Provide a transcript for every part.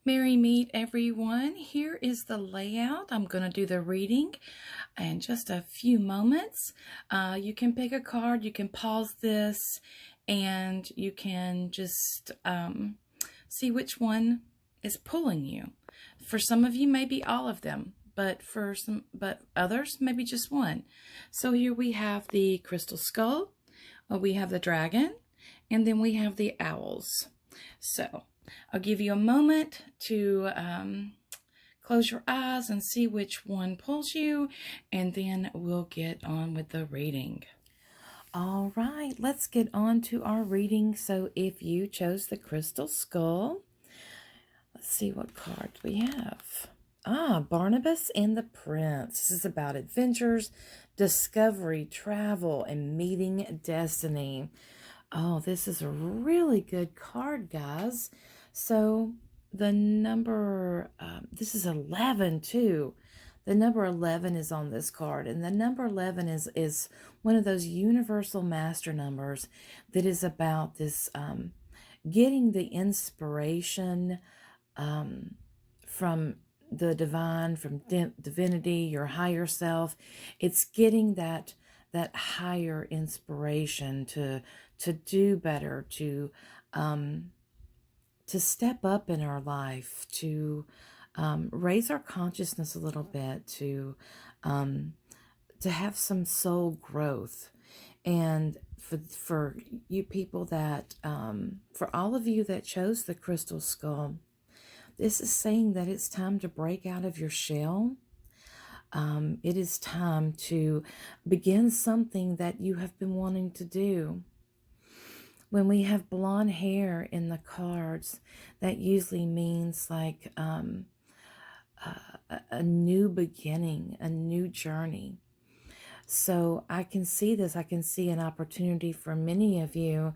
Merry meet everyone. Here is the layout. I'm going to do the reading in just a few moments. You can pick a card, you can pause this, and you can just see which one is pulling you. For some of you, maybe all of them, but but others, maybe just one. So here we have the crystal skull, we have the dragon, and then we have the owls. So I'll give you a moment to close your eyes and see which one pulls you, and then we'll get on with the reading. All right, let's get on to our reading. So if you chose the crystal skull, let's see what cards we have. Barnabas and the Prince. This is about adventures, discovery, travel, and meeting destiny. Oh, this is a really good card, guys. So the number, this is 11 too. The number 11 is on this card, and the number 11 is one of those universal master numbers that is about this getting the inspiration from the divine, from divinity, your higher self. It's getting that higher inspiration to do better, to step up in our life, to raise our consciousness a little bit, to have some soul growth. And for you people that, for all of you that chose the crystal skull, this is saying that it's time to break out of your shell. It is time to begin something that you have been wanting to do. When we have blonde hair in the cards, that usually means like a new beginning, a new journey. So I can see this. I can see an opportunity for many of you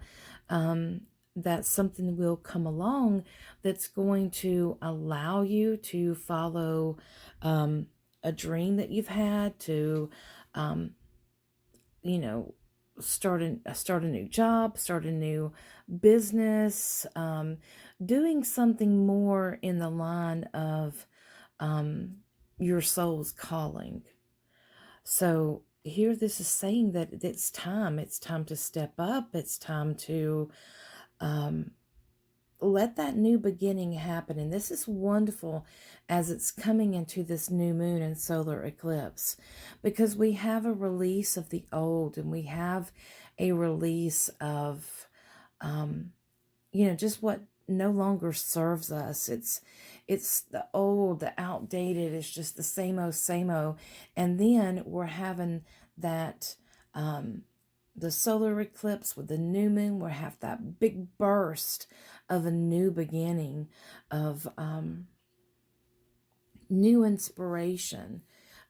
that something will come along that's going to allow you to follow a dream that you've had, to start a new job, start a new business, doing something more in the line of your soul's calling. So here this is saying that it's time to step up. It's time to let that new beginning happen. And this is wonderful as it's coming into this new moon and solar eclipse, because we have a release of the old, and we have a release of, just what no longer serves us. It's the old, the outdated. It's just the same old, same old. And then we're having that, the solar eclipse with the new moon, we'll have that big burst of a new beginning, of new inspiration,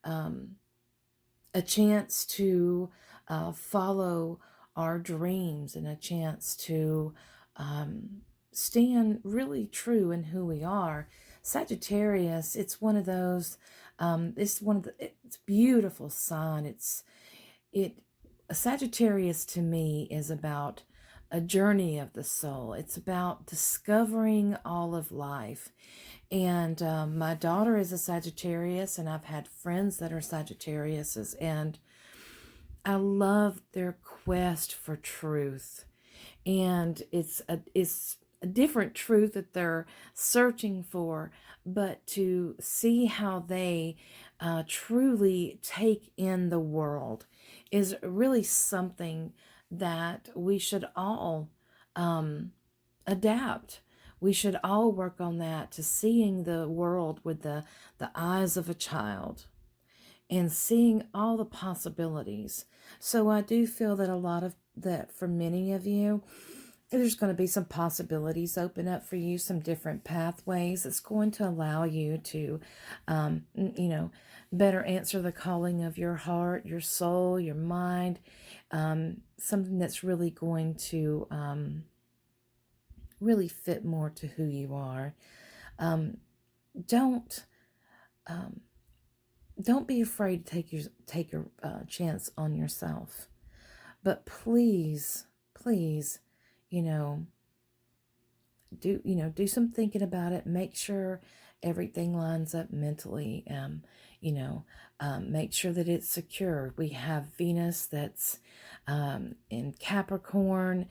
a chance to follow our dreams, and a chance to stand really true in who we are. Sagittarius, it's one of those, it's beautiful sign. Sagittarius to me is about a journey of the soul. It's about discovering all of life. And my daughter is a Sagittarius, and I've had friends that are Sagittariuses, and I love their quest for truth. And it's a different truth that they're searching for, but to see how they truly take in the world is really something that we should all adapt. We should all work on that, to seeing the world with the eyes of a child, and seeing all the possibilities. So I do feel that a lot of that, for many of you, there's going to be some possibilities open up for you, some different pathways that's going to allow you to, better answer the calling of your heart, your soul, your mind, something that's really going to really fit more to who you are. Don't be afraid to take a chance on yourself, but please, do some thinking about it. Make sure everything lines up mentally. Make sure that it's secure. We have Venus that's in Capricorn.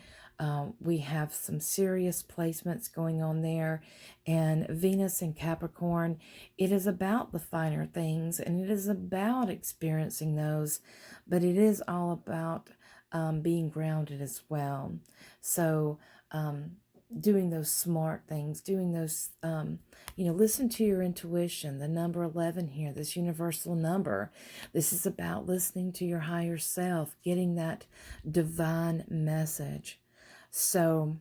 We have some serious placements going on there. And Venus in Capricorn, it is about the finer things and it is about experiencing those, but it is all about being grounded as well. So, doing those smart things, doing those, listen to your intuition. The number 11 here, this universal number, this is about listening to your higher self, getting that divine message. So,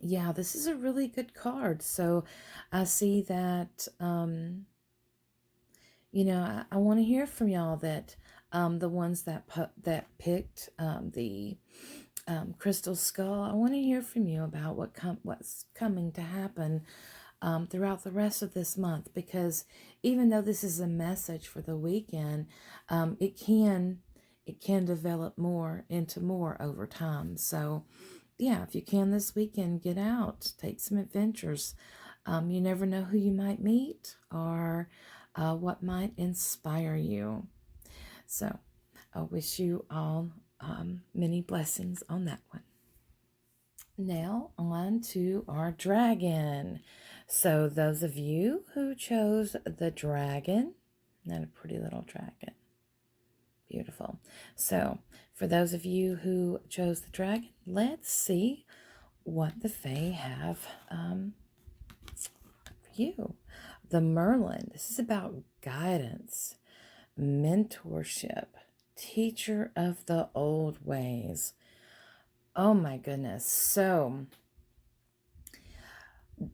yeah, this is a really good card. So I see that, I want to hear from y'all that the ones that picked the crystal skull. I want to hear from you about what's coming to happen throughout the rest of this month, because even though this is a message for the weekend, it can develop more into more over time. So yeah, if you can this weekend, get out, take some adventures. You never know who you might meet or what might inspire you. So I wish you all many blessings on that one. Now on to our dragon. So those of you who chose the dragon, not a pretty little dragon. Beautiful. So for those of you who chose the dragon, let's see what the Fae have for you. The Merlin. This is about guidance, mentorship, teacher of the old ways. Oh my goodness. So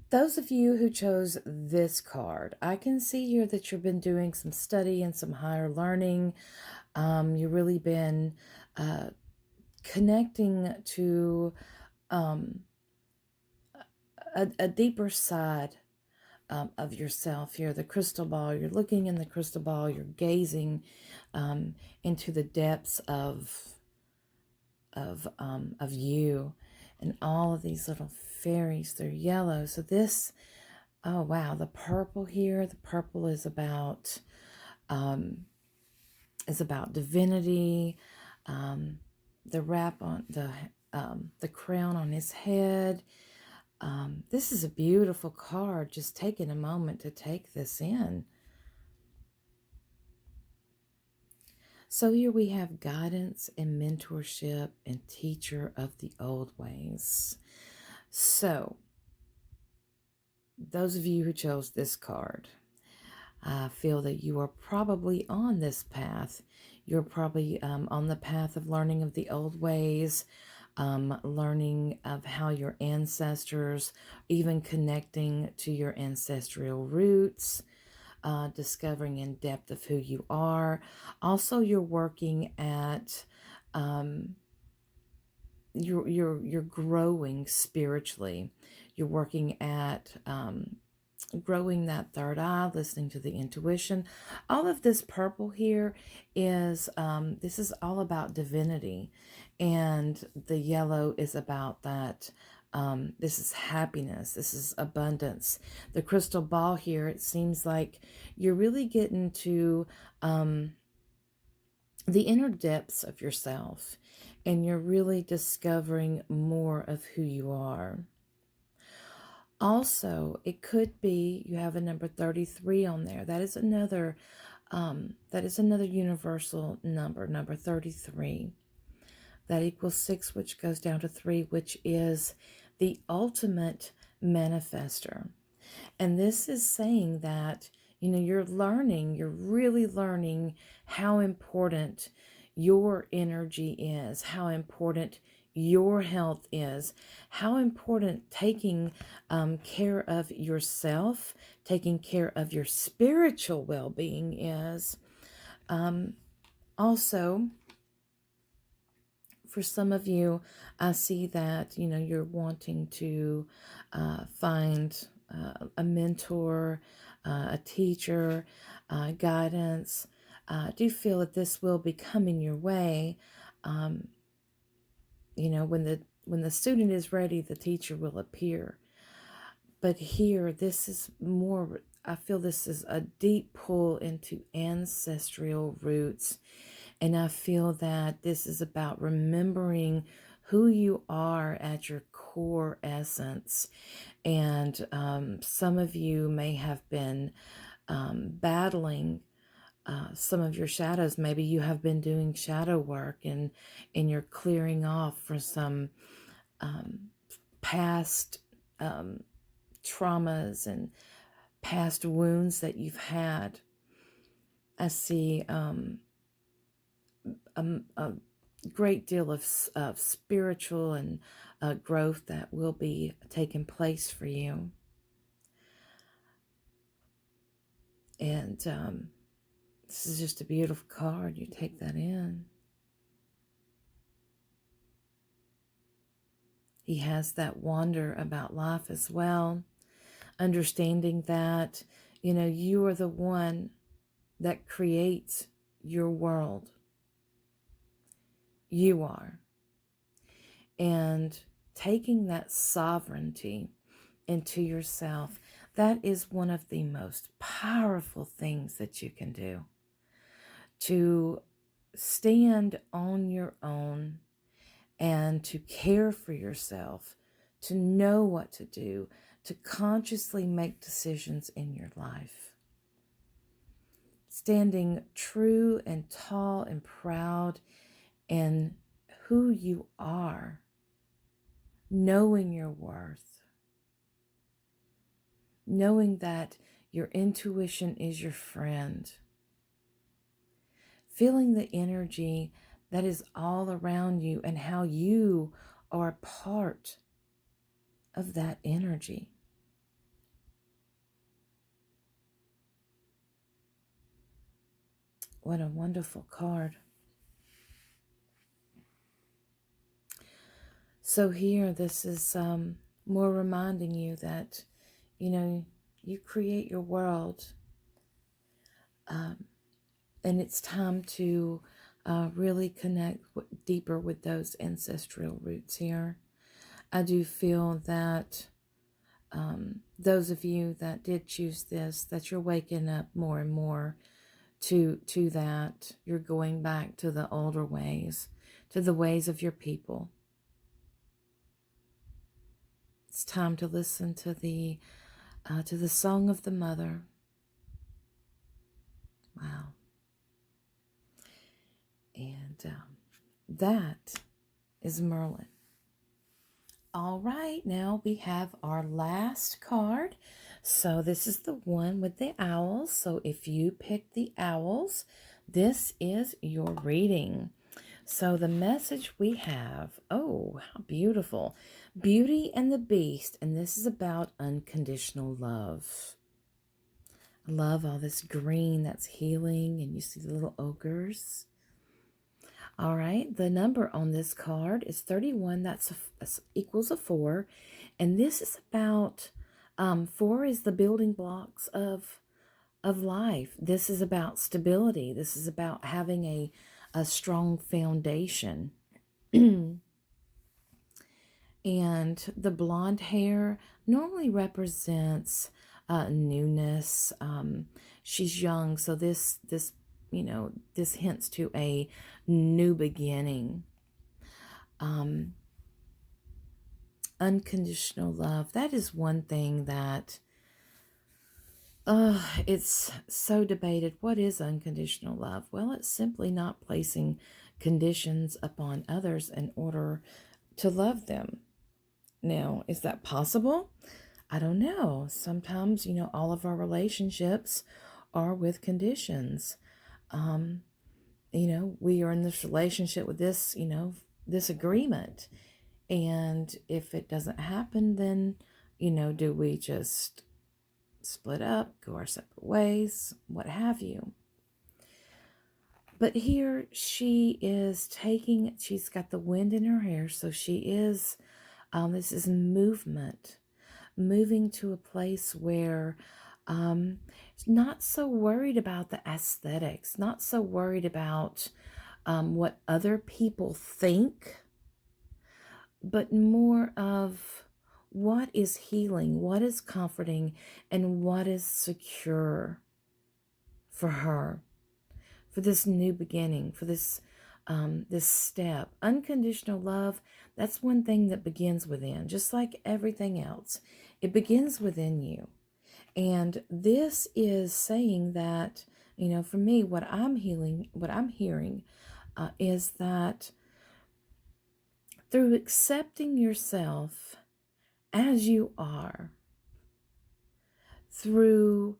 those of you who chose this card, I can see here that you've been doing some study and some higher learning. You've really been connecting to a deeper side of yourself here. The crystal ball, you're looking in the crystal ball, you're gazing into the depths of you, and all of these little fairies. They're yellow. So this, oh wow, the purple here. The purple is about divinity. The wrap on the crown on his head. This is a beautiful card. Just taking a moment to take this in. So here we have guidance and mentorship and teacher of the old ways. So those of you who chose this card, I feel that you are probably on this path. You're probably on the path of learning of the old ways, learning of how your ancestors, even connecting to your ancestral roots, discovering in depth of who you are. Also, you're working at you're growing spiritually. You're working at growing that third eye, listening to the intuition. All of this purple here is this is all about divinity, and the yellow is about that. This is happiness. This is abundance. The crystal ball here, it seems like you're really getting to the inner depths of yourself, and you're really discovering more of who you are. Also, it could be you have a number 33 on there. That is another universal number, number 33. That equals 6, which goes down to 3, which is the ultimate manifester. And this is saying that, you're really learning how important your energy is, how important your health is, how important taking care of yourself, taking care of your spiritual well-being is. Also, for some of you, I see that, you're wanting to find a mentor, a teacher, guidance. I do feel that this will be coming your way. when the student is ready, the teacher will appear. But here, this is more, I feel this is a deep pull into ancestral roots. And I feel that this is about remembering who you are at your core essence. And some of you may have been battling some of your shadows. Maybe you have been doing shadow work, and you're clearing off for some past traumas and past wounds that you've had. I see a great deal of spiritual and growth that will be taking place for you. And this is just a beautiful card. You take that in. He has that wonder about life as well, understanding that, you are the one that creates your world. You are. And taking that sovereignty into yourself, that is one of the most powerful things that you can do. To stand on your own and to care for yourself, to know what to do, to consciously make decisions in your life. Standing true and tall and proud in who you are, knowing your worth, knowing that your intuition is your friend, feeling the energy that is all around you and how you are a part of that energy. What a wonderful card. So here, this is more reminding you that, you create your world. And it's time to really connect deeper with those ancestral roots here. I do feel that those of you that did choose this, that you're waking up more and more to that. You're going back to the older ways, to the ways of your people. It's time to listen to the song of the mother. Wow. And that is Merlin. All right, now we have our last card. So this is the one with the owls. So if you pick the owls, this is your reading. So the message we have, oh, how beautiful. Beauty and the Beast, and this is about unconditional love. I love all this green that's healing, and you see the little ogres. All right, the number on this card is 31. That's equals a 4. And this is about, 4 is the building blocks of life. This is about stability. This is about having a strong foundation. And the blonde hair normally represents newness. She's young, so this hints to a new beginning. Unconditional love. That is one thing that it's so debated. What is unconditional love? Well, it's simply not placing conditions upon others in order to love them. Now, is that possible? I don't know. Sometimes, all of our relationships are with conditions. We are in this relationship with this, this agreement. And if it doesn't happen, then, do we just split up, go our separate ways, what have you? But here she's got the wind in her hair. So she is, this is movement, moving to a place where not so worried about the aesthetics, not so worried about what other people think, but more of what is healing, what is comforting, and what is secure for her, for this new beginning, for this step. Unconditional love, that's one thing that begins within, just like everything else. It begins within you. And this is saying that, for me, what I'm hearing is that through accepting yourself as you are, through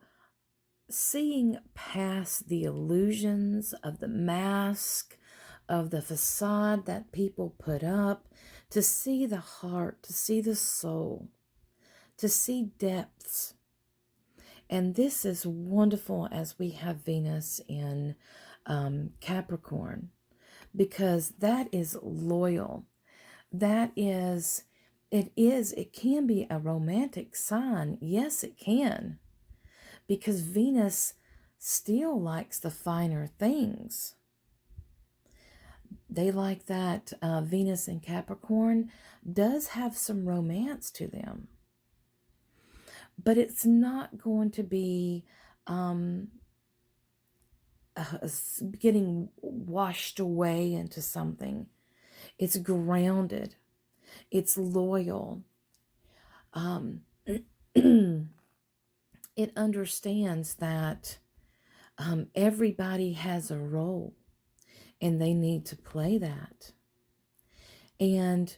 seeing past the illusions of the mask, of the facade that people put up, to see the heart, to see the soul, to see depths. And this is wonderful as we have Venus in Capricorn, because that is loyal. It can be a romantic sign. Yes, it can. Because Venus still likes the finer things. They like that Venus in Capricorn does have some romance to them. But it's not going to be getting washed away into something. It's grounded. It's loyal. It understands that everybody has a role and they need to play that. And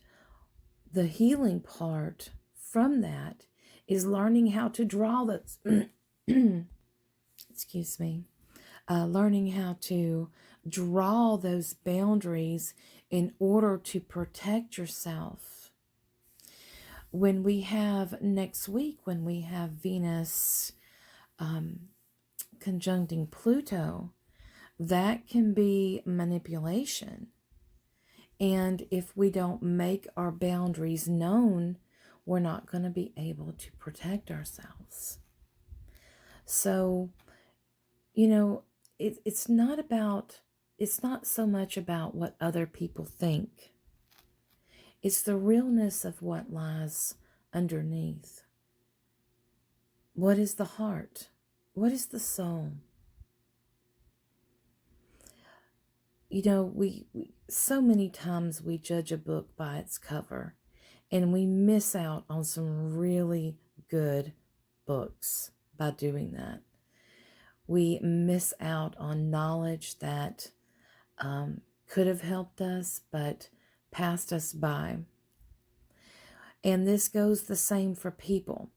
the healing part from that is learning how to draw those, excuse me, learning how to draw those boundaries in order to protect yourself. When we have next week, when we have Venus conjuncting Pluto, that can be manipulation. And if we don't make our boundaries known, we're not going to be able to protect ourselves. So, it's not so much about what other people think. It's the realness of what lies underneath. What is the heart? What is the soul? We so many times we judge a book by its cover, and we miss out on some really good books by doing that. We miss out on knowledge that could have helped us, but passed us by. And this goes the same for people.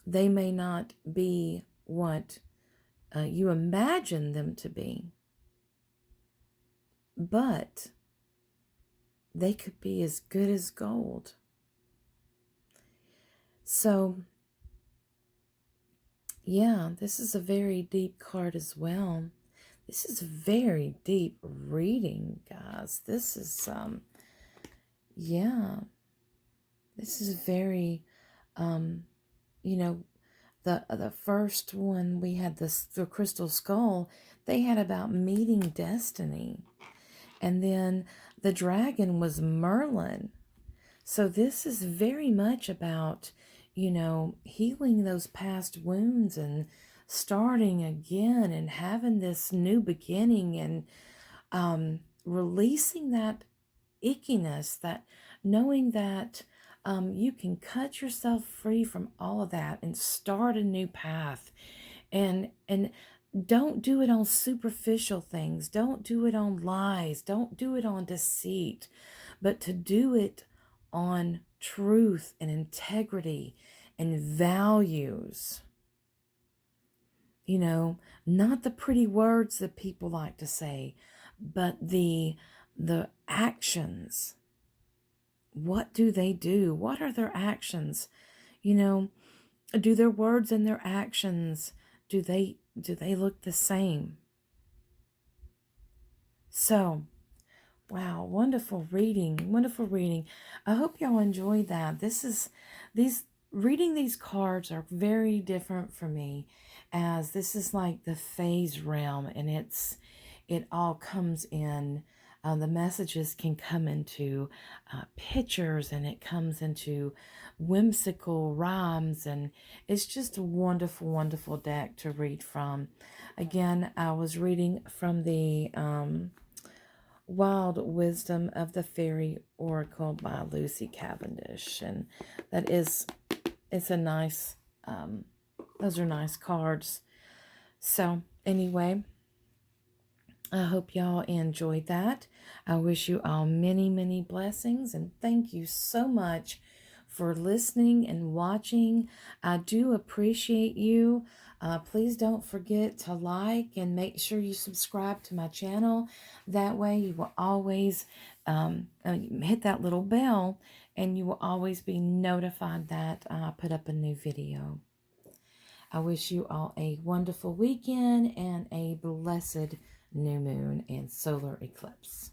They may not be what you imagine them to be, but they could be as good as gold. So, yeah, this is a very deep card as well. This is a very deep reading, guys. This is, this is very, the first one we had the Crystal Skull, they had about meeting destiny. And then the dragon was Merlin. So this is very much about, healing those past wounds and starting again and having this new beginning and releasing that ickiness, that knowing that you can cut yourself free from all of that and start a new path. And don't do it on superficial things. Don't do it on lies. Don't do it on deceit, but to do it on truth and integrity and values. Not the pretty words that people like to say, but the actions. What do they do? What are their actions? Do their words and their actions, do they look the same? So, wow, wonderful reading. I hope y'all enjoyed that. Reading these cards are very different for me, as this is like the phase realm, and it all comes in The messages can come into pictures, and it comes into whimsical rhymes, and it's just a wonderful, wonderful deck to read from. Again, I was reading from the Wild Wisdom of the Fairy Oracle by Lucy Cavendish, and that is, it's a nice, those are nice cards. So anyway, I hope y'all enjoyed that. I wish you all many, many blessings, and thank you so much for listening and watching. I do appreciate you. Please don't forget to like and make sure you subscribe to my channel. That way you will always hit that little bell, and you will always be notified that I put up a new video. I wish you all a wonderful weekend and a blessed new moon and solar eclipse.